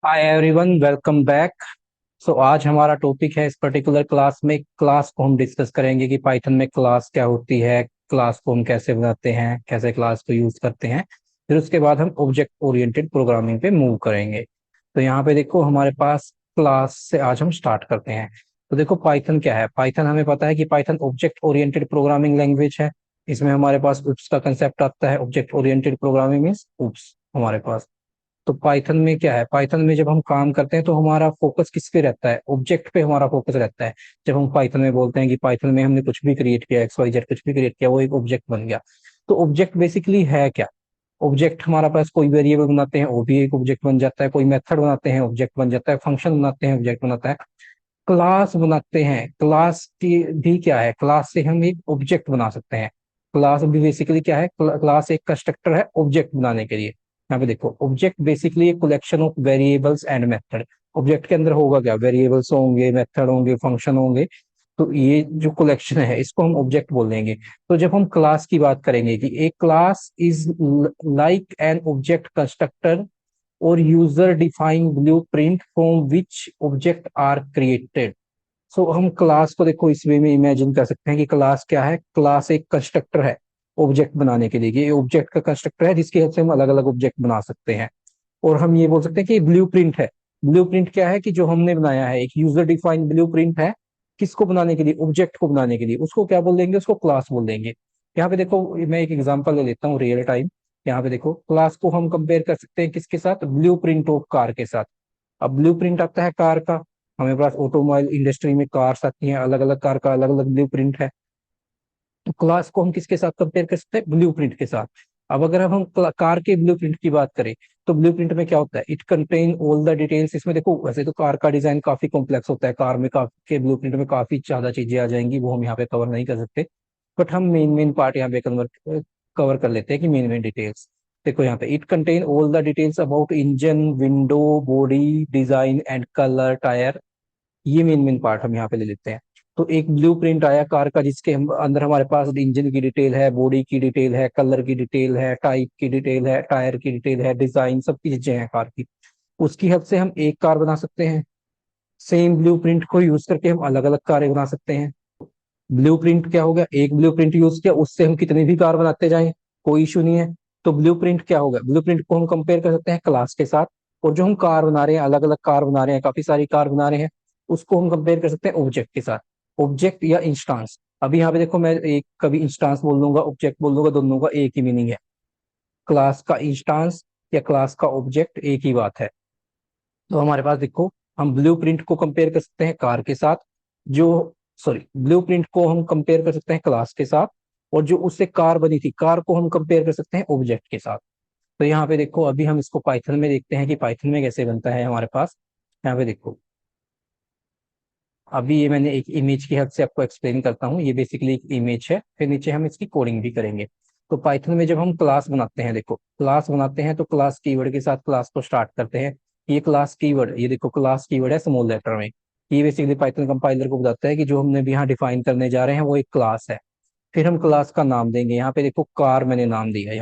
हाय everyone, welcome back. So आज हमारा topic है, इस पर्टिकुलर क्लास में क्लास को हम डिस्कस करेंगे कि पाइथन में क्लास क्या होती है, क्लास को हम कैसे बनाते हैं, कैसे क्लास को यूज करते हैं। फिर उसके बाद हम ऑब्जेक्ट ओरिएंटेड प्रोग्रामिंग पे मूव करेंगे। तो यहाँ पे देखो हमारे पास क्लास से आज हम स्टार्ट करते हैं। तो देखो पाइथन क्या है। पाइथन हमें पता है कि Python object oriented programming language है। इसमें हमारे पास उप्स का कंसेप्ट आता है। ऑब्जेक्ट ओरिएंटेड प्रोग्रामिंग मीन्स उप्स हमारे पास। तो पाइथन में क्या है, पाइथन में जब हम काम करते हैं तो हमारा फोकस किस पे रहता है, ऑब्जेक्ट पे हमारा फोकस रहता है। जब हम पाइथन में बोलते हैं कि पाइथन में हमने कुछ भी क्रिएट किया, एक्स वाई जेड कुछ भी क्रिएट किया, वो एक ऑब्जेक्ट बन गया। तो ऑब्जेक्ट बेसिकली है क्या। ऑब्जेक्ट हमारा पास कोई वेरिएबल बनाते हैं वो भी एक ऑब्जेक्ट बन जाता है, कोई मेथड बनाते हैं ऑब्जेक्ट बन जाता है, फंक्शन बनाते हैं ऑब्जेक्ट बनाता है, क्लास बनाते हैं। क्लास की भी क्या है, क्लास से हम एक ऑब्जेक्ट बना सकते हैं। क्लास भी बेसिकली क्या है, क्लास एक कंस्ट्रक्टर है ऑब्जेक्ट बनाने के लिए। यहाँ पे देखो ऑब्जेक्ट बेसिकली एक collection of variables and method. Object के अंदर होगा क्या, वेरिएबल्स होंगे, मेथड होंगे, फंक्शन होंगे। तो ये जो कलेक्शन है इसको हम ऑब्जेक्ट बोल देंगे। तो जब हम क्लास की बात करेंगे कि एक class is like an object constructor और user defined blueprint from which object are created. So हम क्लास को देखो इस वे में इमेजिन कर सकते हैं कि क्लास क्या है, क्लास एक कंस्ट्रक्टर है ऑब्जेक्ट बनाने के लिए। ये ऑब्जेक्ट का कंस्ट्रक्टर है जिसकी हेल्प से हम अलग अलग ऑब्जेक्ट बना सकते हैं। और हम ये बोल सकते हैं कि ब्लूप्रिंट है। ब्लूप्रिंट क्या है कि जो हमने बनाया है एक यूजर डिफाइंड ब्लूप्रिंट है। किसको बनाने के लिए, ऑब्जेक्ट को बनाने के लिए। उसको क्या बोल देंगे, उसको क्लास बोल देंगे। यहाँ पे देखो मैं एक एग्जांपल ले लेता हूँ रियल टाइम। यहाँ पे देखो क्लास को हम कंपेयर कर सकते हैं किसके साथ, ब्लूप्रिंट ऑफ कार के साथ। अब ब्लूप्रिंट आता है कार का। हमारे पास ऑटोमोबाइल इंडस्ट्री में कार्स आती हैं, अलग अलग कार का अलग अलग ब्लूप्रिंट है। तो क्लास को हम किसके साथ कंपेयर कर सकते हैं, ब्लूप्रिंट के साथ। अब अगर हम कार के ब्लूप्रिंट की बात करें तो ब्लूप्रिंट में क्या होता है, it contain all the details. इसमें देखो वैसे तो कार का डिजाइन काफी कॉम्प्लेक्स होता है, कार में काफी के ब्लूप्रिंट में काफी ज्यादा चीजें आ जाएंगी, वो हम यहाँ पे कवर नहीं कर सकते। बट हम मेन मेन पार्ट यहाँ पे कवर कर लेते हैं कि मेन मेन डिटेल्स। देखो यहाँ पे it contain all the details about engine, window, body design and colour, tyre. ये मेन मेन पार्ट हम यहाँ पे ले लेते हैं। तो एक ब्लूप्रिंट आया कार का जिसके अंदर हमारे पास इंजन की डिटेल है, बॉडी की डिटेल है, कलर की डिटेल है, टाइप की डिटेल है, टायर की डिटेल है, डिजाइन, सबकी चीजें हैं कार की। उसकी हेल्प से हम एक कार बना सकते हैं। सेम ब्लूप्रिंट को यूज करके हम अलग अलग कारें बना सकते हैं। ब्लूप्रिंट क्या हो गया, एक ब्लूप्रिंट यूज किया उससे हम कितनी भी कार बनाते जाएं, कोई इशू नहीं है। तो ब्लूप्रिंट क्या होगा, ब्लूप्रिंट को हम कंपेयर कर सकते हैं क्लास के साथ। और जो हम कार बना रहे हैं, अलग अलग कार बना रहे हैं, काफी सारी कार बना रहे हैं, उसको हम कंपेयर कर सकते हैं ऑब्जेक्ट के साथ। ऑब्जेक्ट या इंस्टांस। अभी यहाँ पे देखो मैं एक कभी इंस्टांस बोल दूंगा, ऑब्जेक्ट बोल दूंगा, दोनों का एक ही मीनिंग है। क्लास का इंस्टांस या क्लास का ऑब्जेक्ट एक ही बात है। तो हमारे पास देखो हम ब्लूप्रिंट को कंपेयर कर सकते हैं कार के साथ। जो सॉरी, ब्लूप्रिंट को हम कंपेयर कर सकते हैं क्लास के साथ। और जो उससे कार बनी थी, कार को हम कंपेयर कर सकते हैं ऑब्जेक्ट के साथ। तो यहाँ पे देखो अभी हम इसको पाइथन में देखते हैं कि पाइथन में कैसे बनता है हमारे पास। यहाँ पे देखो अभी ये मैंने एक इमेज की हेल्प से आपको एक्सप्लेन करता हूँ। ये बेसिकली एक इमेज है, फिर नीचे हम इसकी कोडिंग भी करेंगे। तो पाइथन में जब हम क्लास बनाते हैं, देखो क्लास बनाते हैं तो क्लास कीवर्ड के साथ क्लास को स्टार्ट करते हैं। ये क्लास कीवर्ड, ये देखो क्लास कीवर्ड है स्मॉल लेटर में। ये बेसिकली पाइथन कंपाइलर को बताता है कि जो हमने भी यहाँ डिफाइन करने जा रहे हैं वो एक क्लास है। फिर हम क्लास का नाम देंगे। यहाँ पे देखो कार मैंने नाम दिया है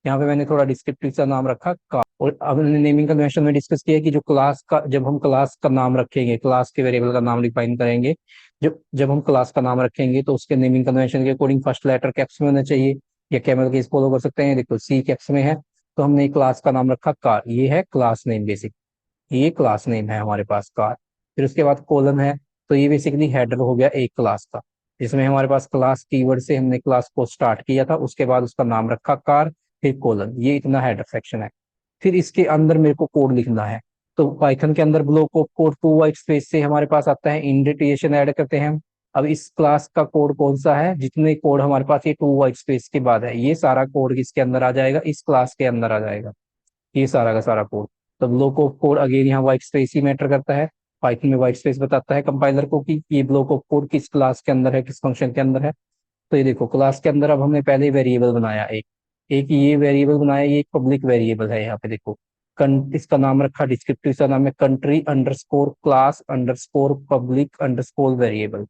यहाँ पे मैंने थोड़ा डिस्क्रिप्टिव सा नाम रखा कार। और अब हमने नेमिंग कन्वेंशन में डिस्कस किया कि जो क्लास का, जब हम क्लास का नाम रखेंगे, क्लास के वेरिएबल का नाम डिफाइन करेंगे, जब जब हम क्लास का नाम रखेंगे तो उसके नेमिंग कन्वेंशन के अकॉर्डिंग फर्स्ट लेटर कैप्स में होना चाहिए। या कैमल केस फॉलो कर सकते हैं, देखो सी कैप्स में है। तो हमने क्लास का नाम रखा कार, ये है क्लास नेम बेसिक। ये क्लास नेम है हमारे पास कार। फिर उसके बाद कॉलम है। तो ये बेसिकली हेडर हो गया एक क्लास का, जिसमें हमारे पास क्लास कीवर्ड से हमने क्लास को स्टार्ट किया था, उसके बाद उसका नाम रखा कार, फिर कॉलम। ये इतना हेडर सेक्शन है। फिर इसके अंदर मेरे को कोड लिखना है। तो पाइथन के अंदर block of code to white space से हमारे पास आता है, इंडेंटेशन ऐड करते हैं हम। अब इस क्लास का कोड कौन सा है, जितने कोड हमारे पास ये टू वाइट स्पेस के बाद है, ये सारा कोड किसके अंदर आ जाएगा, इस क्लास के अंदर आ जाएगा। ये सारा का सारा कोड। तो ब्लॉक ऑफ कोड अगेन यहाँ व्हाइट स्पेस ही मैटर करता है। पाइथन में व्हाइट स्पेस बताता है कंपाइलर को कि ये ब्लॉक ऑफ कोड किस क्लास के अंदर है, किस फंक्शन के अंदर है। तो ये देखो क्लास के अंदर अब हमने पहले वेरिएबल बनाया एक। एक ये वेरिएबल बनाया, ये एक पब्लिक वेरिएबल है। यहाँ पे देखो इसका नाम रखा, डिस्क्रिप्टिव सा नाम है country underscore class underscore public underscore variable.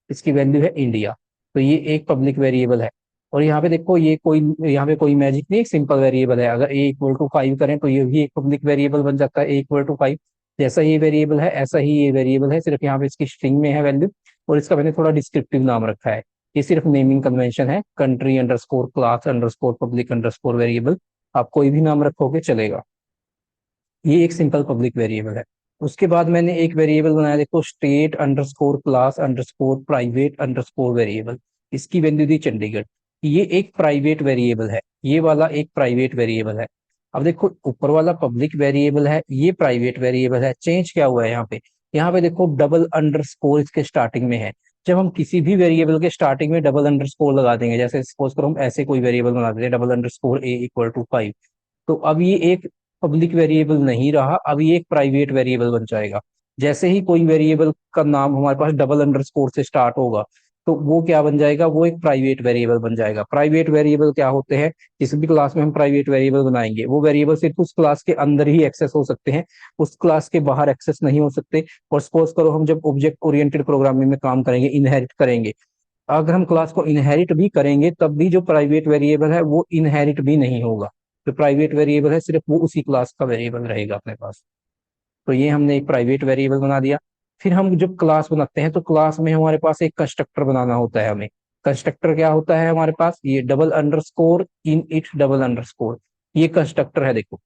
इसकी वैल्यू है इंडिया। तो ये एक पब्लिक वेरिएबल है। और यहाँ पे देखो ये कोई, यहाँ पे कोई मैजिक नहीं, एक सिंपल वेरिएबल है। अगर ए इक्वल टू 5 करें तो ये भी एक पब्लिक वेरिएबल बन जाता है, ए इक्वल टू 5। जैसा ये वेरिएबल है ऐसा ही ये वेरिएबल है, सिर्फ यहाँ पे इसकी स्ट्रिंग में है वैल्यू, और इसका मैंने थोड़ा डिस्क्रिप्टिव नाम रखा है। ये सिर्फ नेमिंग कन्वेंशन है, country underscore class underscore public underscore variable, आप कोई भी नाम रखोगे चलेगा। ये एक सिंपल पब्लिक वेरिएबल है। उसके बाद मैंने एक वेरिएबल बनाया, देखो state underscore class underscore private underscore variable, इसकी वैल्यू दी चंडीगढ़। ये एक प्राइवेट वेरिएबल है, ये वाला एक प्राइवेट वेरिएबल है। अब देखो ऊपर वाला पब्लिक वेरिएबल है, ये प्राइवेट वेरिएबल है। चेंज क्या हुआ है यहाँ पे, यहाँ पे देखो डबल अंडरस्कोर इसके स्टार्टिंग में है। जब हम किसी भी वेरिएबल के स्टार्टिंग में डबल अंडरस्कोर लगा देंगे, जैसे सपोज करो हम ऐसे कोई वेरिएबल बना देते हैं double underscore a equal to 5, तो अब ये एक पब्लिक वेरिएबल नहीं रहा, अब ये एक प्राइवेट वेरिएबल बन जाएगा। जैसे ही कोई वेरिएबल का नाम हमारे पास डबल अंडरस्कोर से स्टार्ट होगा, तो वो क्या बन जाएगा, वो एक प्राइवेट वेरिएबल बन जाएगा। प्राइवेट वेरिएबल क्या होते हैं, जिस भी क्लास में हम प्राइवेट वेरिएबल बनाएंगे वो वेरिएबल सिर्फ उस क्लास के अंदर ही एक्सेस हो सकते हैं, उस क्लास के बाहर एक्सेस नहीं हो सकते। और सपोज करो हम जब ऑब्जेक्ट ओरिएंटेड प्रोग्रामिंग में काम करेंगे, इनहेरिट करेंगे, अगर हम क्लास को इनहेरिट भी करेंगे तब भी जो प्राइवेट वेरिएबल है वो इनहेरिट भी नहीं होगा। जो प्राइवेट वेरिएबल है सिर्फ वो उसी क्लास का वेरिएबल रहेगा अपने पास। तो ये हमने एक प्राइवेट वेरिएबल बना दिया। फिर हम जब क्लास बनाते हैं तो क्लास में हमारे पास एक कंस्ट्रक्टर बनाना होता है हमें। कंस्ट्रक्टर क्या होता है हमारे पास, ये double underscore init double underscore, ये कंस्ट्रक्टर है। देखो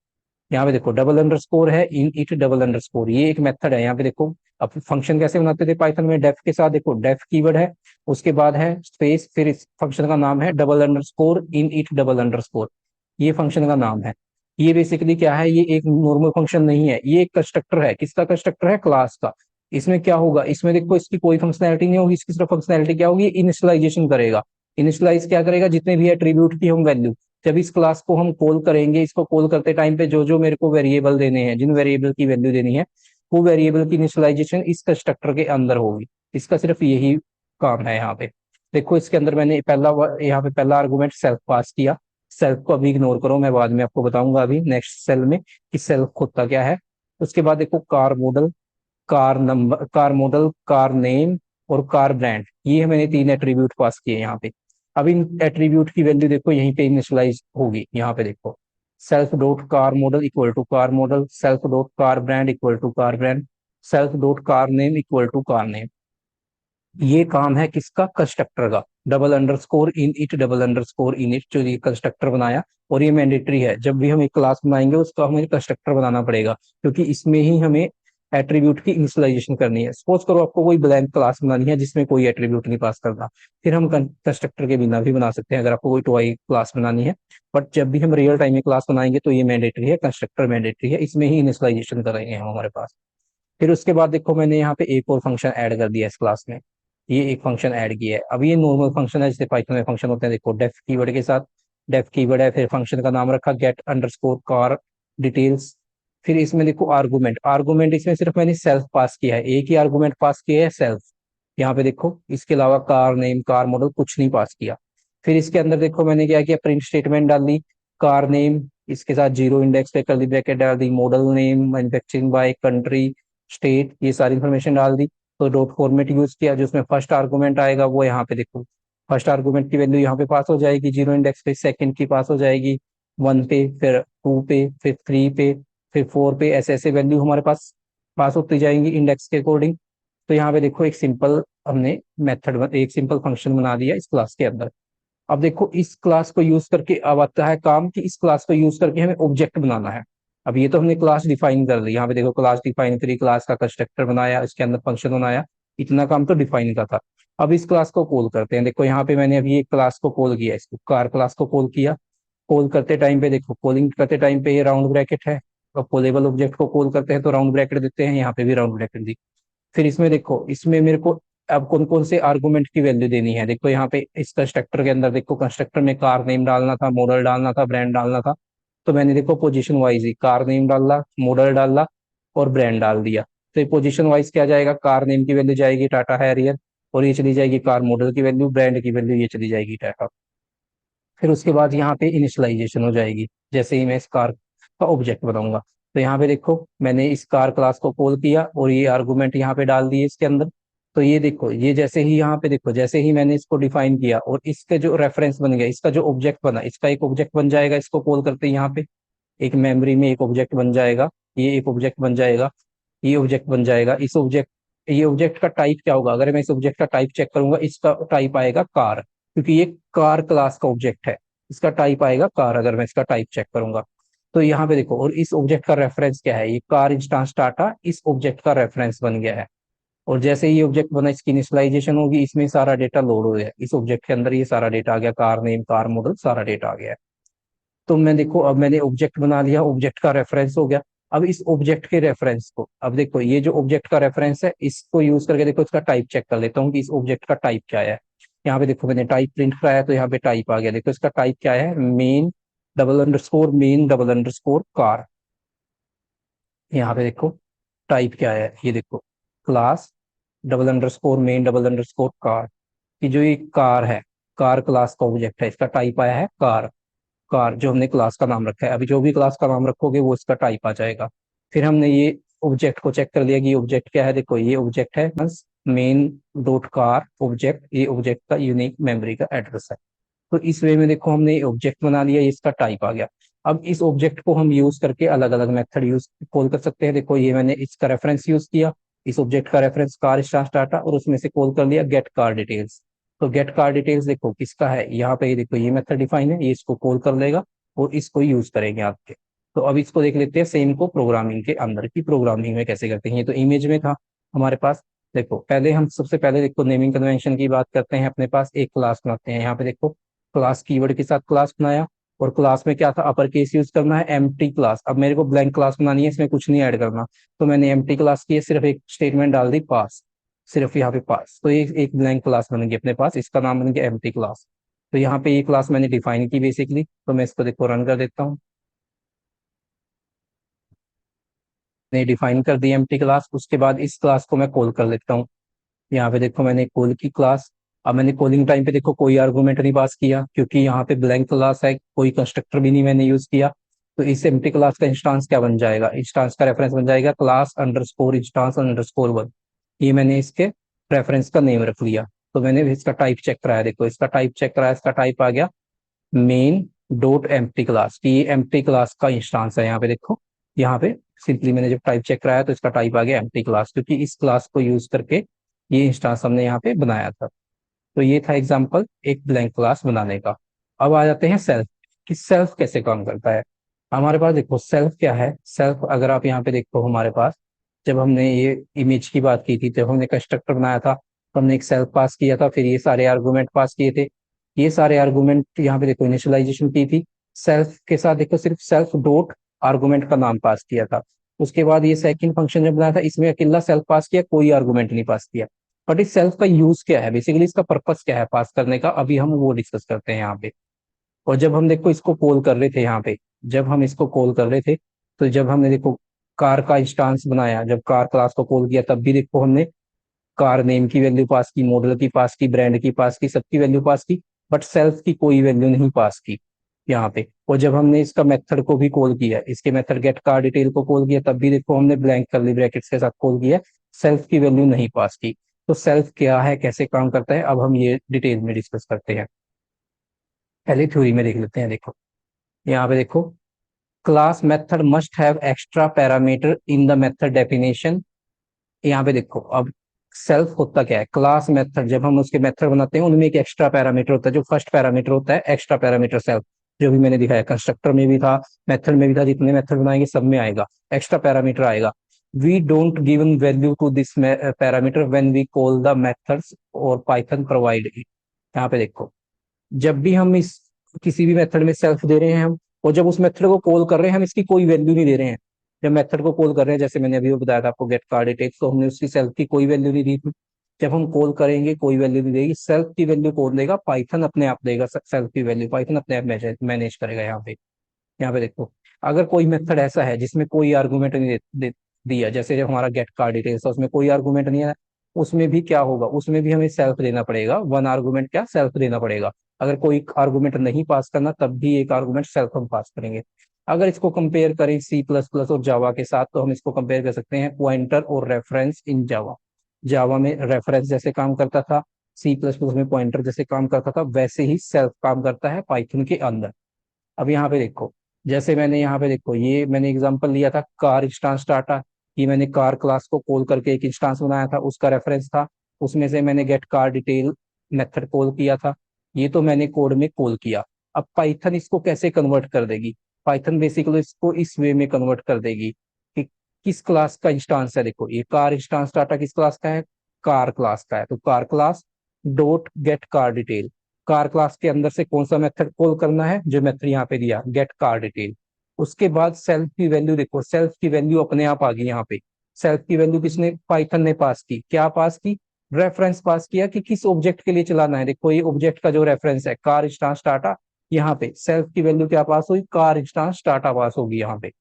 यहाँ पे देखो डबल अंडरस्कोर है, इन इट डबल अंडरस्कोर, ये एक मेथड है। यहाँ पे देखो अब फंक्शन कैसे बनाते थे पाइथन में, डेफ के साथ, देखो डेफ कीवर्ड है, उसके बाद है स्पेस, फिर इस फंक्शन का नाम है double underscore init double underscore, ये फंक्शन का नाम है। ये बेसिकली क्या है, ये एक नॉर्मल फंक्शन नहीं है, ये एक कंस्ट्रक्टर है। किसका कंस्ट्रक्टर है, क्लास का। इसमें क्या होगा, इसमें देखो इसकी कोई फंक्शनैलिटी नहीं होगी, इसकी सिर्फ फंक्शनैलिटी क्या होगी, इनिशियलाइजेशन करेगा। इनिशियलाइज क्या करेगा, जितने भी एट्रीब्यूट की हम वैल्यू, जब इस क्लास को हम कॉल करेंगे, इसको कॉल करते टाइम पे जो जो मेरे को वेरिएबल देने हैं, जिन वेरिएबल की वैल्यू देनी है, वो वेरिएबल की इनिशियलाइजेशन इस कंस्ट्रक्टर के अंदर होगी। इसका सिर्फ यही काम है यहाँ पे। देखो इसके अंदर मैंने यहाँ पे पहला आर्गुमेंट सेल्फ पास किया। सेल्फ को अभी इग्नोर करो, मैं बाद में आपको बताऊंगा अभी नेक्स्ट सेल में कि सेल्फ होता क्या है। उसके बाद देखो car model, car number, car model, car name और कार ब्रांड, ये मैंने तीन एट्रीब्यूट पास किए यहाँ पे। अब इन एट्रीब्यूट की वैल्यू देखो यहीं पे इनिशियलाइज होगी। यहाँ पे देखो self dot car model equal to car model, self dot car brand equal to car brand, self dot car name equal to car name. ये काम है किसका, कंस्ट्रक्टर का। Double underscore init double underscore init, जो ये constructor बनाया। और ये मैंडेटरी है, जब भी हम एक क्लास बनाएंगे उसका हमें कंस्ट्रक्टर बनाना पड़ेगा, क्योंकि इसमें ही हमें एट्रीब्यूट की इनिशियलाइजेशन करनी है। सपोज करो आपको कोई ब्लैंक क्लास बनानी है जिसमें कोई एट्रीब्यूट नहीं पास करना, फिर हम कंस्ट्रक्टर के बिना भी बना सकते हैं अगर आपको कोई टॉय क्लास बनानी है। बट जब भी हम रियल टाइम में क्लास बनाएंगे तो ये मैंडेटरी है, कंस्ट्रक्टर मैंडेटरी है, इसमें ही इनिशियलाइजेशन करेंगे हम हमारे पास। फिर उसके बाद देखो मैंने यहाँ पे एक और फंक्शन ऐड कर दिया इस क्लास में, ये एक फंक्शन ऐड किया है। अब ये नॉर्मल फंक्शन है जैसे पाइथन में फंक्शन होते हैं, देखो डेफ कीवर्ड के साथ, डेफ कीवर्ड है, फिर फंक्शन का नाम रखा गेट अंडरस्कोर कार डिटेल्स। फिर इसमें देखो आर्गुमेंट, आर्गुमेंट इसमें सिर्फ मैंने सेल्फ पास किया है, एक ही आर्गुमेंट पास किया है सेल्फ। यहाँ पे देखो इसके अलावा कार नेम कार मॉडल कुछ नहीं पास किया। फिर इसके अंदर देखो मैंने क्या किया, प्रिंट स्टेटमेंट डाल दी, कार नेम इसके साथ जीरो इंडेक्स पे कर्ली ब्रैकेट डाल दी, model name manufacturing by country state, ये सारी इन्फॉर्मेशन डाल दी। तो डॉट फॉर्मेट यूज किया, जिसमें फर्स्ट आर्गुमेंट आएगा वो यहाँ पे देखो, फर्स्ट आर्गुमेंट की वैल्यू यहाँ पे पास हो जाएगी जीरो इंडेक्स पे, सेकंड की पास हो जाएगी वन पे, फिर टू पे, फिर थ्री पे, फिर फोर पे, ऐसे ऐसे वैल्यू हमारे पास पास होती जाएंगी इंडेक्स के अकॉर्डिंग। तो यहाँ पे देखो एक सिंपल हमने मेथड, एक सिंपल फंक्शन बना दिया इस क्लास के अंदर। अब देखो इस क्लास को यूज करके अब आता है काम कि इस क्लास को यूज करके हमें ऑब्जेक्ट बनाना है। अब ये तो हमने क्लास डिफाइन कर ली, यहाँ पे देखो क्लास डिफाइन करी, क्लास का कंस्ट्रक्टर बनाया, इसके अंदर फंक्शन बनाया, इतना काम तो डिफाइन का था। अब इस क्लास को कॉल करते हैं, देखो यहाँ पे मैंने अभी एक क्लास को कॉल किया, इसको कार क्लास को कॉल किया। कॉल करते टाइम पे देखो, कॉलिंग करते टाइम पे ये राउंड ब्रैकेट है, और कॉलेबल ऑब्जेक्ट को कॉल करते हैं तो राउंड ब्रैकेट देते हैं, यहाँ पे भी राउंड ब्रैकेट दी। फिर इसमें देखो, इसमें मेरे को अब कौन कौन से आर्गुमेंट की वैल्यू देनी है, देखो यहाँ पे इस कंस्ट्रक्टर के अंदर देखो, कंस्ट्रक्टर में कार नेम डालना था, मॉडल डालना था, ब्रांड डालना था। तो मैंने देखो पोजीशन वाइज ही कार नेम डाला, मॉडल डाला और ब्रांड डाल दिया। तो ये पोजीशन वाइज क्या जाएगा, कार नेम की वैल्यू जाएगी टाटा हैरियर, और ये चली जाएगी कार मॉडल की वैल्यू, ब्रांड की वैल्यू ये चली जाएगी टाटा। फिर उसके बाद यहाँ पे इनिशियलाइजेशन हो जाएगी, जैसे ही मैं इस कार का ऑब्जेक्ट बनाऊंगा। तो यहाँ पे देखो मैंने इस कार क्लास को कॉल किया और ये आर्गुमेंट यहाँ पे डाल दिए इसके अंदर। तो ये देखो, ये जैसे ही यहाँ पे देखो, जैसे ही मैंने इसको डिफाइन किया और इसके जो रेफरेंस बन गया, इसका जो ऑब्जेक्ट बना, इसका एक ऑब्जेक्ट बन जाएगा, इसको कॉल करते हैं यहाँ पे एक मेमोरी में एक ऑब्जेक्ट बन जाएगा, ये एक ऑब्जेक्ट बन जाएगा। ये ऑब्जेक्ट बन जाएगा। इस ऑब्जेक्ट ये ऑब्जेक्ट का टाइप क्या होगा? अगर मैं इस ऑब्जेक्ट का टाइप चेक करूंगा, इसका टाइप आएगा कार, क्योंकि ये कार क्लास का ऑब्जेक्ट है। इसका टाइप आएगा कार अगर मैं इसका टाइप चेक करूंगा। तो यहाँ पे देखो, और इस ऑब्जेक्ट का रेफरेंस क्या है? ये कार इंस्टांस डाटा इस ऑब्जेक्ट का रेफरेंस बन गया है। और जैसे ये ऑब्जेक्ट बना, इसकी इनिशियलाइजेशन होगी, इसमें सारा डेटा लोड हो गया, इस ऑब्जेक्ट के अंदर ये सारा डेटा आ गया, कार नेम, कार मॉडल, सारा डेटा आ गया है। तो मैं देखो, अब मैंने ऑब्जेक्ट बना लिया, ऑब्जेक्ट का रेफरेंस हो गया। अब इस ऑब्जेक्ट के रेफरेंस को, अब देखो ये जो ऑब्जेक्ट का रेफरेंस है, इसको यूज करके देखो इसका टाइप चेक कर लेता हूँ कि इस ऑब्जेक्ट का टाइप क्या है। यहाँ पे देखो मैंने टाइप प्रिंट कराया, तो यहाँ पे टाइप आ गया। देखो इसका टाइप क्या है? Main double underscore car. यहाँ पे देखो टाइप क्या है, ये देखो क्लास डबल अंडरस्कोर कि जो ये कार है, कार क्लास का ऑब्जेक्ट है, इसका टाइप आया है कार। कार जो हमने क्लास का नाम रखा है, अभी जो भी क्लास का नाम रखोगे वो इसका टाइप आ जाएगा। फिर हमने ये ऑब्जेक्ट को चेक कर लिया कि ऑब्जेक्ट क्या है। देखो ये ऑब्जेक्ट है मेन डॉट कार ऑब्जेक्ट, ये ऑब्जेक्ट का यूनिक मेमोरी का एड्रेस है। तो इस वे में देखो हमने ऑब्जेक्ट बना लिया, इसका टाइप आ गया। अब इस ऑब्जेक्ट को हम यूज करके अलग अलग मेथड यूज कॉल कर सकते हैं। देखो ये मैंने इसका रेफरेंस यूज किया, इस ऑब्जेक्ट का रेफरेंस कार स्टार डाटा, और उसमें से कॉल कर लिया गेट कार डिटेल्स। तो गेट कार डिटेल्स देखो किसका है, यहाँ पे ये देखो ये मेथड डिफाइन है, ये इसको कॉल कर लेगा और इसको यूज करेंगे आपके। तो अब इसको देख लेते हैं सेम को प्रोग्रामिंग के अंदर की प्रोग्रामिंग में कैसे करते हैं। ये तो इमेज में था हमारे पास। देखो पहले हम सबसे पहले देखो नेमिंग कन्वेंशन की बात करते हैं। अपने पास एक क्लास बनाते हैं, यहाँ पे देखो क्लास कीवर्ड के साथ क्लास बनाया, और क्लास में क्या था? अपर केस यूज करना है, एम्प्टी क्लास। अब मेरे को ब्लैंक क्लास बनानी है, इसमें कुछ नहीं ऐड करना, तो मैंने एम्प्टी क्लास की है, सिर्फ एक स्टेटमेंट डाल दी पास, सिर्फ यहाँ पे पास। तो ये एक ब्लैंक क्लास बनेगी अपने पास, इसका नाम बन गया एम्प्टी क्लास। तो यहाँ पे ये क्लास मैंने डिफाइन की बेसिकली, तो मैं इसको देखो रन कर देता हूँ। मैंने डिफाइन कर दी एम्प्टी क्लास, उसके बाद इस क्लास को मैं कॉल कर लेता हूँ। यहाँ पे देखो मैंने कॉल की क्लास। अब मैंने कॉलिंग टाइम पे देखो कोई आर्गुमेंट नहीं पास किया, क्योंकि यहाँ पे ब्लैंक क्लास है, कोई कंस्ट्रक्टर भी नहीं मैंने यूज किया। तो इस एम्प्टी क्लास का इंस्टांस क्या बन जाएगा? इंस्टांस का रेफरेंस बन जाएगा class underscore instance underscore one. ये मैंने इसके रेफरेंस का नेम रख लिया। तो मैंने इसका टाइप चेक कराया, देखो इसका टाइप चेक कराया, इसका टाइप आ गया मेन डॉट एम्प्टी क्लास की, ये एम्प्टी क्लास का इंस्टांस है। यहाँ पे देखो, यहाँ पे सिंपली मैंने जब टाइप चेक कराया तो इसका टाइप आ गया एम्प्टी क्लास, क्योंकि इस क्लास को यूज करके ये इंस्टांस हमने यहाँ पे बनाया था। तो ये था एग्जांपल एक ब्लैंक क्लास बनाने का। अब आ जाते हैं सेल्फ, कि सेल्फ कैसे काम करता है। हमारे पास देखो सेल्फ क्या है। सेल्फ अगर आप यहाँ पे देखो, हमारे पास जब हमने ये इमेज की बात की थी, जब हमने कंस्ट्रक्टर बनाया था, तो हमने एक सेल्फ पास किया था, फिर ये सारे आर्गुमेंट पास किए थे। ये सारे आर्गुमेंट यहाँ पे देखो इनिशियलाइजेशन की थी, सेल्फ के साथ देखो सिर्फ सेल्फ डॉट आर्गुमेंट का नाम पास किया था। उसके बाद ये सेकंड फंक्शन जब बनाया था, इसमें अकेला सेल्फ पास किया, कोई आर्गुमेंट नहीं पास किया। बट इस सेल्फ का यूज क्या है, बेसिकली इसका पर्पस क्या है पास करने का, अभी हम वो डिस्कस करते हैं यहाँ पे। और जब हम देखो इसको कॉल कर रहे थे यहाँ पे, जब हम इसको कॉल कर रहे थे, तो जब हमने देखो कार का इंस्टांस बनाया, जब कार क्लास को कॉल किया, तब भी देखो हमने कार नेम की वैल्यू पास की, मॉडल की पास की, ब्रांड की पास की, सबकी वैल्यू पास की, बट सेल्फ की कोई वैल्यू नहीं पास की यहाँ पे। और जब हमने इसका मेथड को भी कॉल किया, इसके मेथड गेट कार डिटेल को कॉल किया, तब भी देखो हमने ब्लैंक कर्ली ब्रैकेट्स के साथ कॉल किया, सेल्फ की वैल्यू नहीं पास की। तो सेल्फ क्या है, कैसे काम करता है, अब हम ये डिटेल में डिस्कस करते हैं। पहले थ्योरी में देख लेते हैं। देखो यहाँ पे देखो, class method must have extra parameter in the method definition. यहाँ पे देखो, अब सेल्फ होता क्या है? क्लास मेथड जब हम उसके मेथड बनाते हैं, उनमें एक एक्स्ट्रा पैरामीटर होता है, जो फर्स्ट पैरामीटर होता है एक्स्ट्रा पैरामीटर सेल्फ, जो भी मैंने दिखाया कंस्ट्रक्टर में भी था, मेथड में भी था, जितने मेथड बनाएंगे सब में आएगा, एक्स्ट्रा पैरामीटर आएगा। We don't given value to this parameter when we call the methods और पाइथन प्रोवाइड इट। यहाँ पे देखो, जब भी हम इस किसी भी मेथड में सेल्फ दे रहे हैं हम, और जब उस मेथड को कॉल कर रहे हैं, हम इसकी कोई वैल्यू नहीं दे रहे हैं। जब मेथड को कॉल कर रहे हैं, जैसे मैंने अभी वो बताया था आपको गेट कार्ड डिटेल्स, तो हमने उसकी सेल्फ की कोई वैल्यू नहीं दी थी। जब हम कॉल करेंगे कोई वैल्यू नहीं देगी, सेल्फ की वैल्यू कौन देगा? पाइथन अपने आप देगा, सेल्फ की वैल्यू पाइथन अपने आप मैनेज करेगा। यहाँ पे देखो, अगर कोई मेथड ऐसा है जिसमें कोई आर्गुमेंट नहीं दिया, जैसे जब हमारा गेट कार्ड डिटेल्स है, उसमें कोई आर्गुमेंट नहीं है, उसमें भी क्या होगा? उसमें भी हमें सेल्फ देना पड़ेगा, वन आर्गुमेंट क्या सेल्फ देना पड़ेगा। अगर कोई आर्गुमेंट नहीं पास करना, तब भी एक आर्गुमेंट सेल्फ हम पास करेंगे। अगर इसको कंपेयर करें सी प्लस प्लस और जावा के साथ, तो हम इसको कंपेयर कर सकते हैं पॉइंटर और रेफरेंस इन जावा। जावा में रेफरेंस जैसे काम करता था, सी प्लस प्लस में पॉइंटर जैसे काम करता था, वैसे ही सेल्फ काम करता है पाइथन के अंदर। अब यहाँ पे देखो, जैसे मैंने यहाँ पे देखो, ये मैंने एग्जांपल लिया था कार इंस्टांस डाटा, ये मैंने कार क्लास को कॉल करके एक इंस्टांस बनाया था, उसका रेफरेंस था। उसमें से मैंने get car detail method call किया था। ये तो मैंने कोड में कॉल किया। अब पाइथन इसको कैसे कन्वर्ट कर देगी? पाइथन बेसिकली इसको इस वे में कन्वर्ट कर देगी कि किस क्लास का इंस्टांस है। देखो ये कार इंस्टांस डाटा किस क्लास का है? कार क्लास का है। तो car class dot gate car detail, car class के अंदर से कौन सा मेथड कॉल करना है? जो मेथड यहाँ पे दिया, गेट कार डिटेल। उसके बाद सेल्फ की वैल्यू, देखो सेल्फ की वैल्यू अपने आप आ गई यहाँ पे। सेल्फ की वैल्यू किसने, पाइथन ने पास की। क्या पास की? रेफरेंस पास किया कि किस ऑब्जेक्ट के लिए चलाना है। देखो ये ऑब्जेक्ट का जो रेफरेंस है कार इंस्टांस डाटा, यहाँ पे सेल्फ की वैल्यू क्या पास हुई? कार इंस्टांस डाटा पास होगी यहाँ पे।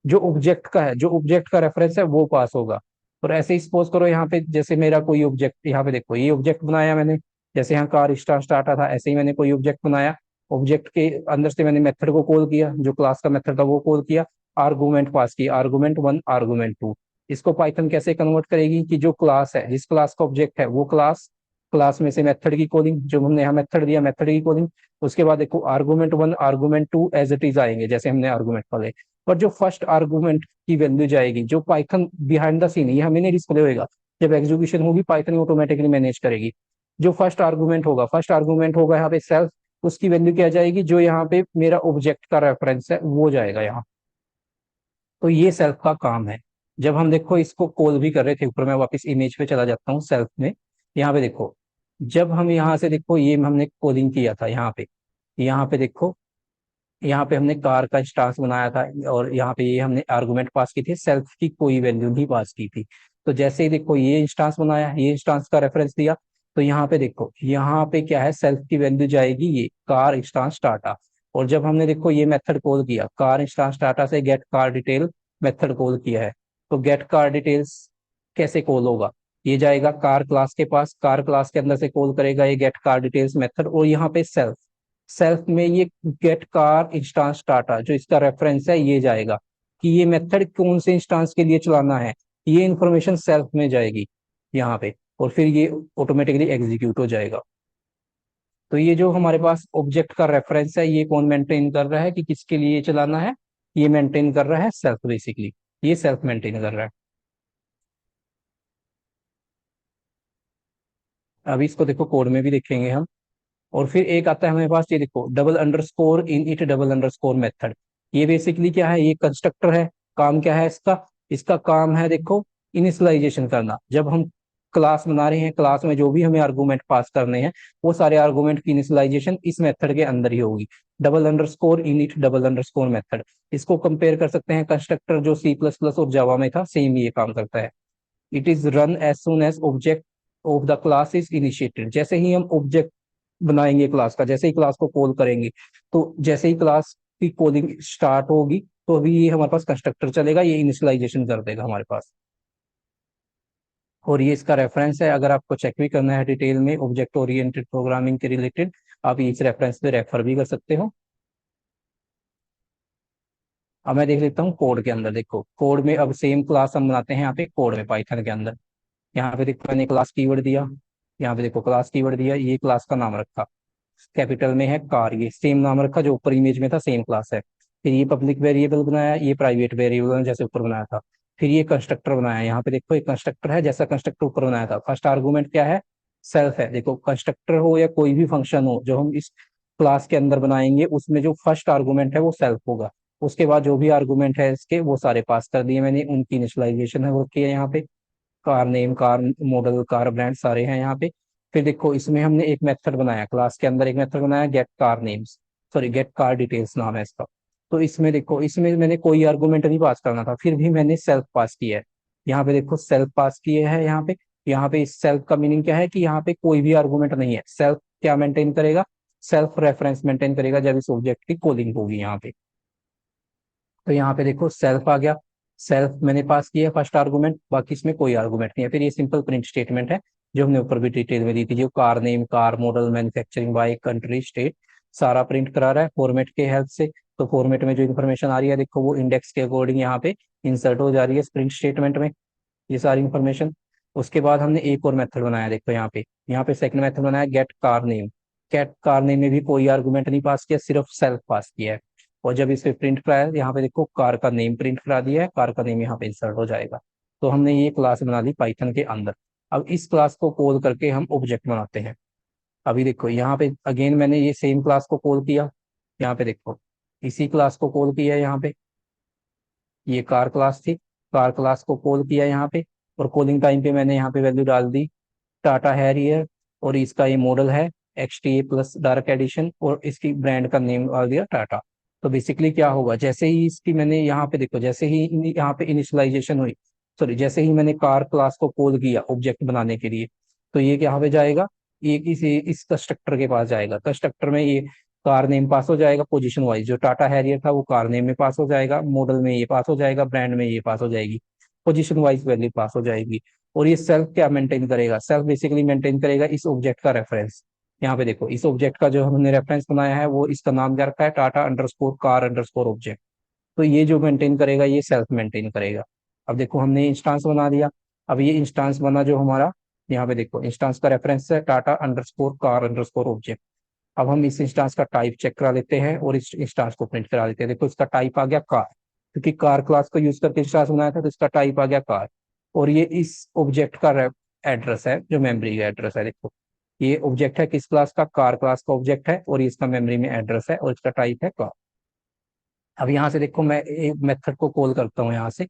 जो ऑब्जेक्ट का है, जो ऑब्जेक्ट का रेफरेंस है वो पास होगा। और ऐसे ही सपोज करो यहाँ पे जैसे मेरा कोई ऑब्जेक्ट, यहाँ पे देखो ये ऑब्जेक्ट बनाया मैंने, जैसे यहाँ कार स्टार स्टार्टा था ऐसे ही मैंने कोई ऑब्जेक्ट बनाया। ऑब्जेक्ट के अंदर से मैंने मेथड को कॉल किया, जो क्लास का मेथड था वो कॉल किया। आर्गूमेंट पास की, आर्गूमेंट 1 आर्गूमेंट 2। इसको पाइथन कैसे कन्वर्ट करेगी कि जो क्लास है, जिस क्लास का ऑब्जेक्ट है वो क्लास, क्लास में से मेथड की कॉलिंग, जो हमने यहाँ मेथड दिया मेथड की कॉलिंग। उसके बाद देखो argument 1 argument 2 as it is आएंगे जैसे हमने आर्गूमेंट पाले। पर जो फर्स्ट आर्गूमेंट की वैल्यू जाएगी, जो पाइथन बिहाइंड द सीन, ये हमें नहीं डिस्प्ले होएगा, जब एग्जीक्यूशन होगी पाइथन ऑटोमेटिकली मैनेज करेगी। जो फर्स्ट आर्गूमेंट होगा, फर्स्ट आर्गूमेंट होगा यहाँ पे सेल्फ, उसकी वैल्यू क्या जाएगी? जो यहाँ पे मेरा ऑब्जेक्ट का रेफरेंस है वो जाएगा यहाँ। तो ये सेल्फ का काम है। जब हम देखो इसको कॉल भी कर रहे थे, ऊपर मैं वापस इमेज पे चला जाता हूँ सेल्फ में। यहाँ पे देखो, जब हम यहाँ से देखो ये हमने कॉलिंग किया था यहाँ पे, यहाँ पे देखो, यहाँ पे हमने कार का इंस्टांस बनाया था और यहाँ पे ये हमने आर्गुमेंट पास की थी, सेल्फ की कोई वैल्यू नहीं पास की थी। तो जैसे ही देखो ये इंस्टांस बनाया, ये इंस्टांस का रेफरेंस दिया, तो यहाँ पे देखो, यहाँ पे क्या है, सेल्फ की वैल्यू जाएगी ये कार इंस्टांस डाटा। और जब हमने देखो ये मेथड कॉल किया, कार इंस्टांस डाटा से get car detail method call किया है, तो गेट कार डिटेल्स कैसे कॉल होगा? ये जाएगा कार क्लास के पास, कार क्लास के अंदर से कॉल करेगा ये गेट कार डिटेल्स मेथड, और यहाँ पे सेल्फ, सेल्फ में ये गेट कार इंस्टांस डाटा जो इसका रेफरेंस है ये जाएगा कि ये मेथड कौन से इंस्टांस के लिए चलाना है। ये इंफॉर्मेशन सेल्फ में जाएगी यहाँ पे, और फिर ये ऑटोमेटिकली एग्जीक्यूट हो जाएगा। तो ये जो हमारे पास ऑब्जेक्ट का रेफरेंस है ये कौन मेंटेन कर रहा है कि किसके लिए चलाना है? ये मेंटेन कर रहा है सेल्फ, बेसिकली ये सेल्फ मेंटेन कर रहा है। अभी इसको देखो कोड में भी देखेंगे हम। और फिर एक आता है हमारे पास, ये देखो double underscore init double underscore method. ये बेसिकली क्या है? ये कंस्ट्रक्टर है। काम क्या है इसका? इसका काम है देखो इनिशियलाइजेशन करना। जब हम क्लास बना रहे हैं, क्लास में जो भी हमें आर्गुमेंट पास करने हैं वो सारे आर्गुमेंट की इनिशियलाइजेशन इस मेथड के अंदर ही होगी। Double underscore init double underscore method, इसको कंपेयर कर सकते हैं कंस्ट्रक्टर जो सी प्लस प्लस और जावा में था, सेम ये काम करता है। It is run as soon as object of the class is initiated. जैसे ही हम ऑब्जेक्ट बनाएंगे क्लास का, जैसे ही क्लास को कॉल करेंगे, तो जैसे ही क्लास की कॉलिंग स्टार्ट होगी तो अभी ये हमारे पास कंस्ट्रक्टर चलेगा, ये इनिशियलाइजेशन कर देगा हमारे पास। और ये इसका रेफरेंस है, अगर आपको चेक भी करना है डिटेल में ऑब्जेक्ट ओरिएंटेड प्रोग्रामिंग के रिलेटेड, आप इस रेफरेंस पे रेफर भी कर सकते हो। अब मैं देख लेता हूँ कोड के अंदर। देखो कोड में अब सेम क्लास हम बनाते हैं यहाँ पे कोड में पाइथन के अंदर। यहाँ पे देखो मैंने क्लास कीवर्ड दिया, यहाँ पे देखो क्लास कीवर्ड दिया, ये क्लास का नाम रखा, कैपिटल में है कार, ये सेम नाम रखा जो ऊपर इमेज में था, सेम क्लास है। फिर ये पब्लिक वेरिएबल बनाया, ये प्राइवेट वेरिएबल जैसे ऊपर बनाया था। फिर ये कंस्ट्रक्टर बनाया, यहाँ पे देखो एक कंस्ट्रक्टर है जैसा कंस्ट्रक्टर ऊपर बनाया था। फर्स्ट आर्गुमेंट क्या है? सेल्फ है। देखो कंस्ट्रक्टर हो या कोई भी फंक्शन हो जो हम इस क्लास के अंदर बनाएंगे, उसमें जो फर्स्ट आर्गुमेंट है वो सेल्फ होगा। उसके बाद जो भी आर्गुमेंट है इसके वो सारे पास कर दिए मैंने, उनकी इनिशियलाइजेशन है वो की है यहाँ पे। Car name, car model, car brand सारे हैं यहाँ पे। फिर देखो इसमें हमने एक मेथड बनाया, क्लास के अंदर एक मेथड बनाया get car names, sorry get car details नाम है इसका। तो इसमें देखो, इसमें मैंने कोई आर्गुमेंट नहीं पास करना था, फिर भी मैंने सेल्फ पास किया है। यहाँ पे देखो सेल्फ पास किए हैं यहाँ पे। यहाँ पे इस सेल्फ का मीनिंग क्या है कि यहाँ पे कोई भी आर्गुमेंट नहीं है। सेल्फ क्या मेंटेन करेगा? सेल्फ रेफरेंस मेंटेन करेगा जब इस ऑब्जेक्ट की कॉलिंग होगी यहाँ पे। तो यहाँ पे देखो सेल्फ आ गया, सेल्फ मैंने पास किया फर्स्ट आर्गुमेंट, बाकी इसमें कोई आर्गुमेंट नहीं है। फिर ये सिंपल प्रिंट स्टेटमेंट है जो हमने ऊपर भी डिटेल में दी थी, जो car name, car model, manufacturing by, country, state सारा प्रिंट करा रहा है फॉर्मेट के हेल्प से। तो फॉर्मेट में जो इन्फॉर्मेशन आ रही है देखो वो इंडेक्स के अकॉर्डिंग यहाँ पे इंसर्ट हो जा रही है प्रिंट स्टेटमेंट में, ये सारी इन्फॉर्मेशन। उसके बाद हमने एक और मेथड बनाया, देखो यहाँ पे सेकंड मेथड बनाया get car name. Get car name में भी कोई आर्गुमेंट नहीं पास किया, सिर्फ सेल्फ पास किया है। और जब इसे प्रिंट कराया, यहाँ पे देखो कार का नेम प्रिंट करा दिया है, कार का नेम यहाँ पे इंसर्ट हो जाएगा। तो हमने ये क्लास बना ली पाइथन के अंदर। अब इस क्लास को कॉल करके हम ऑब्जेक्ट बनाते हैं। अभी देखो यहाँ पे अगेन मैंने ये सेम क्लास को कॉल किया, यहाँ पे देखो इसी क्लास को कॉल किया यहाँ पे, ये कार क्लास थी, कार क्लास को कॉल किया यहाँ पे। और कॉलिंग टाइम पे मैंने यहाँ पे वैल्यू डाल दी टाटा हैरियर, और इसका ये मॉडल है XTA प्लस डार्क एडिशन, और इसकी ब्रांड का नेम डाल दिया टाटा। तो बेसिकली क्या होगा, जैसे ही इसकी मैंने यहाँ पे देखो, जैसे ही यहाँ पे इनिशियलाइजेशन हुई, सॉरी जैसे ही मैंने कार क्लास को कॉल किया ऑब्जेक्ट बनाने के लिए, तो ये यहाँ पे जाएगा, ये किसी इस कंस्ट्रक्टर के पास जाएगा। कंस्ट्रक्टर में ये कार नेम पास हो जाएगा पोजीशन वाइज, जो टाटा हैरियर था वो कार नेम में पास हो जाएगा, मॉडल में ये पास हो जाएगा, ब्रांड में ये पास हो जाएगी, पोजीशन वाइज वैल्यू पास हो जाएगी। और ये सेल्फ क्या मेंटेन करेगा, सेल्फ बेसिकली मेंटेन करेगा इस ऑब्जेक्ट का रेफरेंस। यहाँ पे देखो इस ऑब्जेक्ट का जो हमने रेफरेंस बनाया है, वो इसका नाम क्या रखा है, Tata underscore car underscore object. तो ये जो मेंटेन करेगा ये सेल्फ मेंटेन करेगा। अब देखो हमने इंस्टांस बना दिया। अब ये इंस्टांस बना जो हमारा, यहाँ पे देखो इंस्टांस का रेफरेंस है Tata underscore car underscore object. अब हम इस इंस्टांस का टाइप चेक करा लेते हैं और इस इंस्टांस को प्रिंट करा लेते हैं। देखो इसका टाइप आ गया कार, क्योंकि कार क्लास को यूज करके इंस्टांस बनाया था, तो इसका टाइप आ गया कार। और ये इस ऑब्जेक्ट का एड्रेस है, जो मेमोरी का एड्रेस है। देखो ये ऑब्जेक्ट है किस क्लास का, कार क्लास का ऑब्जेक्ट है, और ये इसका मेमोरी में एड्रेस है, और इसका टाइप है कार। अब यहाँ से देखो मैं एक मेथड को कॉल करता हूँ यहाँ से।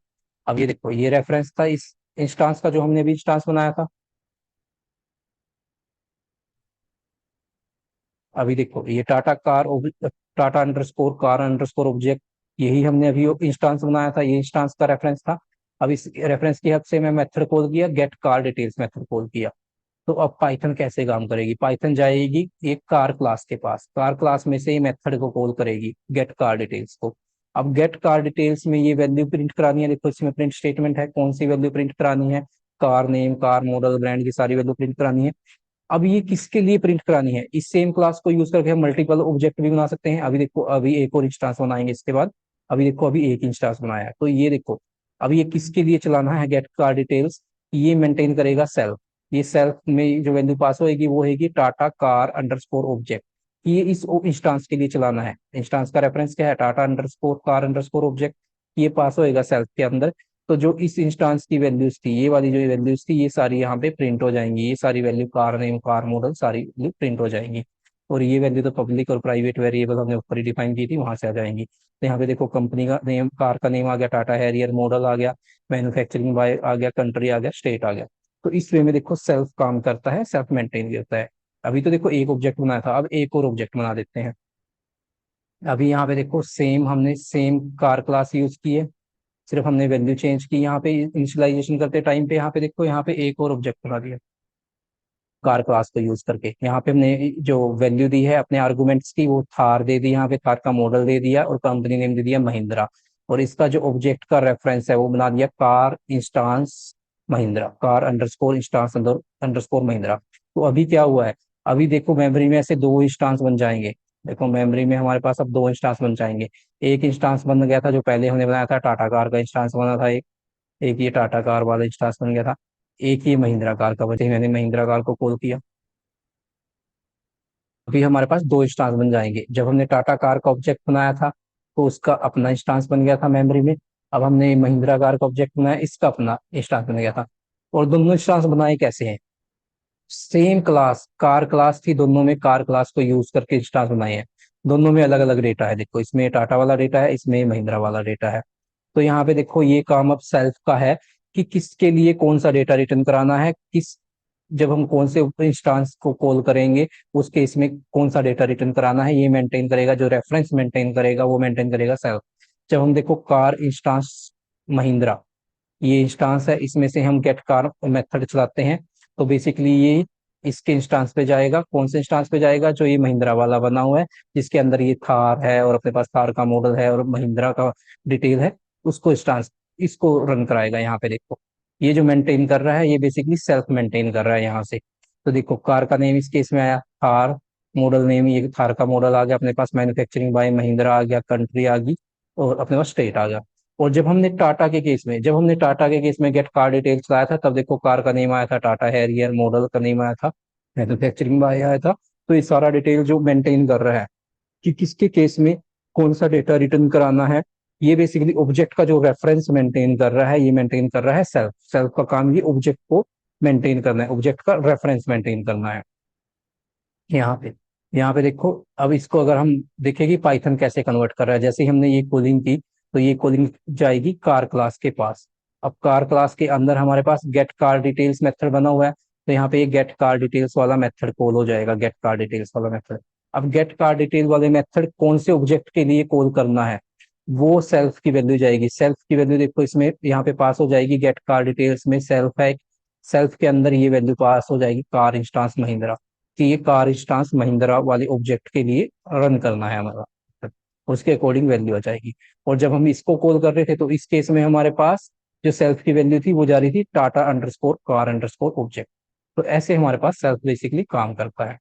अब ये देखो ये रेफरेंस था इस इंस्टांस का जो हमने अभी इंस्टांस बनाया था। अभी देखो ये Tata underscore car underscore object, यही हमने अभी इंस्टांस बनाया था, ये इंस्टांस का रेफरेंस था। अब इस रेफरेंस की हद से मैं मेथड कॉल किया, get car details method call किया। तो अब पाइथन कैसे काम करेगी, पाइथन जाएगी एक कार क्लास के पास, कार क्लास में से ही मेथड को कॉल करेगी गेट कार डिटेल्स को। अब गेट कार डिटेल्स में ये वैल्यू प्रिंट करानी है, देखो इसमें प्रिंट स्टेटमेंट है, कौन सी वैल्यू प्रिंट करानी है, car name car model brand की सारी वैल्यू प्रिंट करानी है। अब ये किसके लिए प्रिंट करानी है, इस सेम क्लास को यूज करके हम मल्टीपल ऑब्जेक्ट भी बना सकते हैं। अभी देखो अभी एक और इंस्टांस बनाएंगे इसके बाद। अभी देखो अभी एक इंस्टांस बनाया है, तो ये देखो अब ये किसके लिए चलाना है गेट कार डिटेल्स, ये मेंटेन करेगा सेल्फ। ये सेल्फ में जो वैल्यू पास होएगी वो होगी टाटा कार अंडरस्कोर ऑब्जेक्ट। ये इस इंस्टांस के लिए चलाना है, इंस्टांस का रेफरेंस क्या है, Tata underscore car underscore object. ये पास होएगा सेल्फ के अंदर। तो जो इस इंस्टांस की वैल्यूज थी, ये वाली जो वैल्यूज थी, ये सारी यहाँ पे प्रिंट हो जाएंगी, ये सारी value car name car model सारी वैल्यू प्रिंट हो जाएंगी। और ये वैल्यू तो पब्लिक और प्राइवेट वेरिएबल हमने ऊपर ही डिफाइन की थी, वहां से आ जाएंगी। तो यहाँ पे देखो कंपनी का नेम, कार का नेम आ गया टाटा हैरियर, मॉडल आ गया, मैन्युफैक्चरिंग बाय आ गया, कंट्री आ गया, स्टेट आ गया। तो इस वे में देखो सेल्फ काम करता है, सेल्फ मेंटेन करता है। अभी तो देखो एक ऑब्जेक्ट बनाया था, अब एक और ऑब्जेक्ट बना देते हैं। अभी यहाँ पे देखो सेम हमने सेम कार क्लास यूज की है, सिर्फ हमने वैल्यू चेंज की। यहाँ पे इनिशियलाइजेशन करते टाइम पे यहाँ पे देखो, यहाँ पे एक और ऑब्जेक्ट बना दिया कार क्लास को यूज करके। यहाँ पे हमने जो वैल्यू दी है अपने आर्गुमेंट्स की, वो थार दे दी, यहाँ पे थार का मॉडल दे दिया, और कंपनी नेम दे दिया महिंद्रा। और इसका जो ऑब्जेक्ट का रेफरेंस है वो बना दिया car instance Mahindra, car underscore instance underscore Mahindra. तो अभी क्या हुआ है, अभी देखो मेमोरी में ऐसे दो इंस्टांस बन जाएंगे। देखो मेमोरी में हमारे पास अब दो इंस्टांस बन जाएंगे। एक इंस्टांस बन गया था जो पहले हमने बनाया था, टाटा कार का इंस्टांस बना था एक, एक ये टाटा कार वाला इंस्टांस बन गया था, एक ये महिंद्रा कार का बचे, मैंने महिंद्रा कार को कॉल किया। अभी हमारे पास दो इंस्टांस बन जाएंगे। जब हमने टाटा कार का ऑब्जेक्ट बनाया था तो उसका अपना इंस्टांस बन गया था मेमोरी में। अब हमने महिंद्रा कार का ऑब्जेक्ट बनाया, इसका अपना इंस्टांस बन गया था। और दोनों इंस्टांस बनाए कैसे हैं, सेम क्लास कार क्लास थी, दोनों में कार क्लास को यूज करके इंस्टांस बनाए हैं। दोनों में अलग अलग डेटा है, देखो इसमें टाटा वाला डेटा है, इसमें महिंद्रा वाला डेटा है। तो यहाँ पे देखो ये काम अब सेल्फ का है कि किसके लिए कौन सा डेटा रिटर्न कराना है, किस जब हम कौन से इंस्टांस को कॉल करेंगे उस केस में कौन सा डेटा रिटर्न कराना है, ये मेंटेन करेगा, जो रेफरेंस मेंटेन करेगा वो मेंटेन करेगा सेल्फ। जब हम देखो कार इंस्टांस महिंद्रा, ये इंस्टांस है, इसमें से हम गेट कार मेथड चलाते हैं। तो बेसिकली ये इसके इंस्टांस पे जाएगा, कौन से इंस्टांस पे जाएगा, जो ये महिंद्रा वाला बना हुआ है, जिसके अंदर ये थार है और अपने पास थार का मॉडल है और महिंद्रा का डिटेल है, उसको इंस्टांस इसको रन कराएगा। यहाँ पे देखो ये जो मेंटेन कर रहा है ये बेसिकली सेल्फ मेंटेन कर रहा है यहाँ से। तो देखो कार का नेम इस केस में आया थार, मॉडल नेम ये थार का मॉडल आ गया अपने पास, मैन्युफैक्चरिंग बाय महिंद्रा आ गया, कंट्री आ गई, और अपने पास स्टेट आ गया। और जब हमने टाटा के केस में गेट कार डिटेल्स लाया था, तब देखो कार का नेम आया था टाटा हैरियर, मॉडल का नेम आया था, मैन्युफैक्चरिंग बाय आया था। तो ये सारा डिटेल जो मेंटेन कर रहा है कि किसके केस में कौन सा डेटा रिटर्न कराना है। ये बेसिकली ऑब्जेक्ट का जो रेफरेंस मेंटेन कर रहा है, ये मेंटेन कर रहा है सेल्फ। सेल्फ का काम ये ऑब्जेक्ट को मेंटेन करना है, ऑब्जेक्ट का रेफरेंस मेंटेन करना है। यहाँ पे देखो, अब इसको अगर हम देखें कि पाइथन कैसे कन्वर्ट कर रहा है, जैसे ही हमने ये कॉलिंग की तो ये कॉलिंग जाएगी कार क्लास के पास। अब कार क्लास के अंदर हमारे पास गेट कार डिटेल्स मेथड बना हुआ है, तो यहाँ पे ये गेट कार डिटेल्स वाला मेथड कॉल हो जाएगा, गेट कार डिटेल्स वाला मेथड। अब गेट कार डिटेल वाले मेथड कौन से ऑब्जेक्ट के लिए कॉल करना है, वो सेल्फ की वैल्यू जाएगी। सेल्फ की वैल्यू देखो इसमें यहाँ पे पास हो जाएगी, गेट कार डिटेल्स में सेल्फ है, सेल्फ के अंदर ये वैल्यू पास हो जाएगी कार इंस्टांस महिंद्रा, कि ये कार इंस्टांस महिंद्रा वाले ऑब्जेक्ट के लिए रन करना है हमारा, उसके अकॉर्डिंग वैल्यू आ जाएगी। और जब हम इसको कॉल कर रहे थे तो इस केस में हमारे पास जो सेल्फ की वैल्यू थी वो जा रही थी Tata underscore car underscore object. तो ऐसे हमारे पास सेल्फ बेसिकली काम करता है।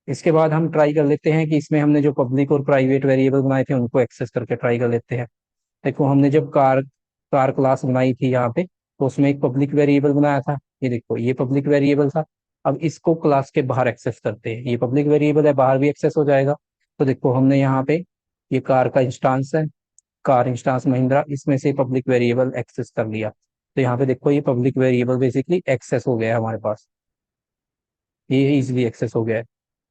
इसके बाद हम ट्राई कर लेते हैं कि इसमें हमने जो पब्लिक और प्राइवेट वेरिएबल बनाए थे उनको एक्सेस करके ट्राई कर लेते हैं। देखो हमने जब कार कार क्लास बनाई थी यहाँ पे, तो उसमें एक पब्लिक वेरिएबल बनाया था, ये देखो ये पब्लिक वेरिएबल था। अब इसको क्लास के बाहर एक्सेस करते हैं, ये पब्लिक वेरिएबल है, बाहर भी एक्सेस हो जाएगा। तो देखो हमने यहाँ पे ये कार का इंस्टांस है, कार इंस्टांस महिंद्रा, इसमें से पब्लिक वेरिएबल एक्सेस कर लिया। तो यहाँ पे देखो ये पब्लिक वेरिएबल बेसिकली एक्सेस हो गया है हमारे पास, ये इजिली एक्सेस हो गया है।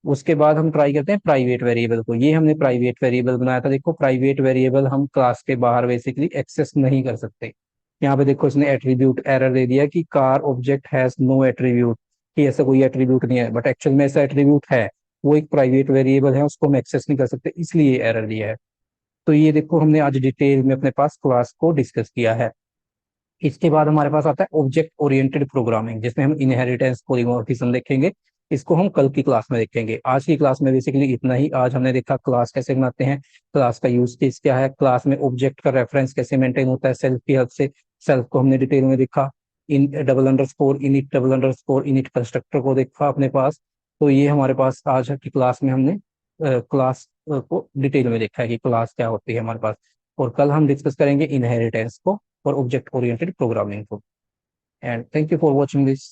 उसके बाद हम ट्राई करते हैं प्राइवेट वेरिएबल को, ये हमने प्राइवेट वेरिएबल बनाया था। देखो प्राइवेट वेरिएबल हम क्लास के बाहर बेसिकली एक्सेस नहीं कर सकते। यहाँ पे देखो इसने एट्रीब्यूट एरर दे दिया कि car object has no attribute, कि ऐसा कोई एट्रीब्यूट नहीं है, बट एक्चुअल में ऐसा एट्रीब्यूट है, वो एक प्राइवेट वेरिएबल है, उसको हम एक्सेस नहीं कर सकते, इसलिए एरर दिया है। तो ये देखो हमने आज डिटेल में अपने पास क्लास को डिस्कस किया है। इसके बाद हमारे पास आता है ऑब्जेक्ट ओरिएंटेड प्रोग्रामिंग, जिसमें हम इनहेरिटेंस पॉलीमॉर्फिज्म देखेंगे। इसको हम कल की क्लास में देखेंगे। आज की क्लास में बेसिकली इतना ही। आज हमने देखा क्लास कैसे बनाते हैं, क्लास का यूज केस क्या है, क्लास में ऑब्जेक्ट का रेफरेंस कैसे मेंटेन होता है सेल्फ की हेल्प से, सेल्फ को हमने डिटेल में देखा, in double underscore init double underscore init constructor को देखा अपने पास। तो ये हमारे पास आज की क्लास में हमने क्लास को डिटेल में देखा है कि क्लास क्या होती है हमारे पास। और कल हम डिस्कस करेंगे इनहेरिटेंस को और ऑब्जेक्ट ओरिएंटेड प्रोग्रामिंग को। And thank you for watching this.